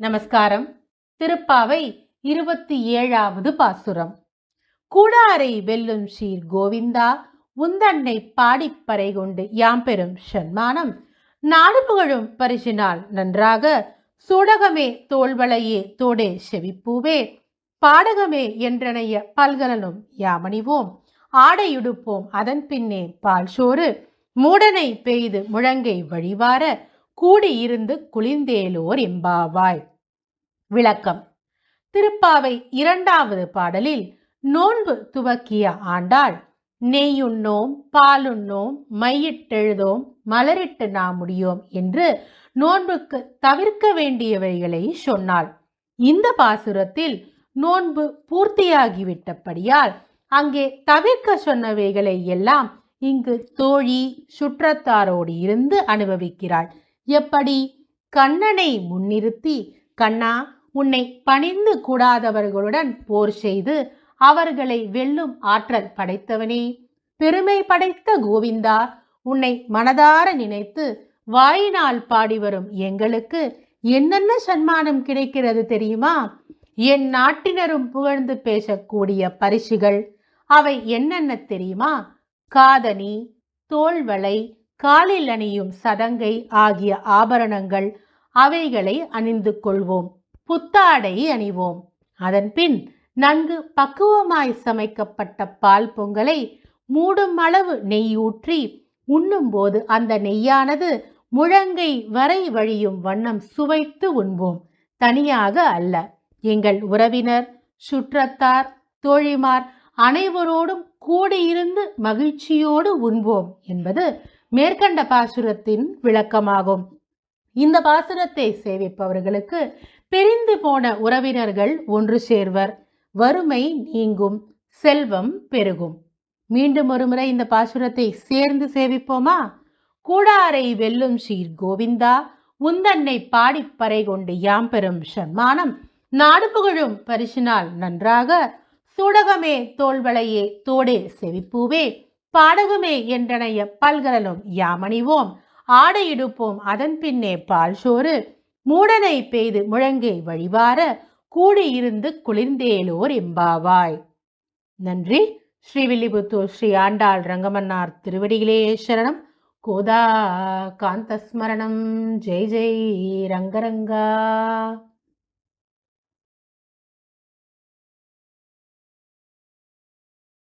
நமஸ்காரம். திருப்பாவை 27வது பாசுரம். கூடாரை வெல்லும் சீர் கோவிந்தா உந்தன்னை பாடிப்பறை கொண்டு யாம்பெரும் சன்மானம் நாடு புகழும் பரிசினால் நன்றாக சூடகமே தோள்வளையே தோடே செவிப்பூவே பாடகமே என்றனைய பல்கலனும் யாமணிவோம் ஆடையுடுப்போம் அதன் பின்னே பால் சோறு மூடனை பெய்து முழங்கை வழிவார கூடியிருந்து குளிர்ந்தேலோர் எம்பாவாய். விளக்கம். திருப்பாவை 2வது பாடலில் நோன்பு துவக்கிய ஆண்டாள் நெய்யுண்ணோம் பாலுண்ணோம் மையிட்டெழுதோம் மலரிட்டு நாம் முடியோம் என்று நோன்புக்கு தவிர்க்க வேண்டியவைகளை சொன்னாள். இந்த பாசுரத்தில் நோன்பு பூர்த்தியாகிவிட்டபடியால் அங்கே தவிர்க்க சொன்னவைகளை எல்லாம் இங்கு தோழி சுற்றத்தாரோடு இருந்து அனுபவிக்கிறாள். எப்படி? கண்ணனை முன்னிறுத்தி, கண்ணா, உன்னை பணிந்து கூடாதவர்களுடன் போர் செய்து அவர்களை வெல்லும் ஆற்றல் படைத்தவனே, பெருமை படைத்த கோவிந்தா, உன்னை மனதார நினைத்து வாயினால் பாடி வரும் எங்களுக்கு என்னென்ன சன்மானம் கிடைக்கிறது தெரியுமா? என் நாட்டினரும் புகழ்ந்து பேசக்கூடிய பரிசுகள் அவை என்னென்ன தெரியுமா? காதணி, தோள்வளை, காலில் அணியும் சதங்கை ஆகிய ஆபரணங்கள், அவைகளை அணிந்து கொள்வோம். புத்தாடை அணிவோம். அதன்பின் நன்கு பக்குவமாய் சமைக்கப்பட்ட பால் பொங்கலை மூடும் அளவு நெய் ஊற்றி உண்ணும்போது அந்த நெய்யானது முழங்கை வரை வழியும் வண்ணம் சுவைத்து உண்போம். தனியாக அல்ல, எங்கள் உறவினர், சுற்றத்தார், தோழிமார் அனைவரோடும் கூடியிருந்து மகிழ்ச்சியோடு உண்போம் என்பது மேற்கண்ட பாசுரத்தின் விளக்கமாகும். இந்த பாசுரத்தை சேவிப்பவர்களுக்கு பிரிந்து போன உறவினர்கள் ஒன்று சேர்வர், வறுமை நீங்கும், செல்வம் பெருகும். மீண்டும் ஒருமுறை இந்த பாசுரத்தை சேர்ந்து சேவிப்போமா? கூடாரை வெல்லும் சீர் கோவிந்தா உந்தன்னை பாடிப்பறை கொண்டு யாம்பெரும் சன்மானம் நாடு புகழும் பரிசினால் நன்றாக சூடகமே தோள்வளையே தோடே செவிப்பூவே பாடகமே என்றனைய பல்கலனும் யாமணிவோம் ஆடையிடுப்போம் அதன் பின்னே பால் சோறு மூடனை பெய்து முழங்கை வழிவார கூடியிருந்து குளிர்ந்தேலோர் எம்பாவாய். நன்றி. ஸ்ரீவில்லிபுத்தூர் ஸ்ரீ ஆண்டாள் ரங்கமன்னார் திருவடிகளே சரணம். கோதா காந்தஸ்மரணம். ஜெய் ஜெய் ரங்கரங்கா.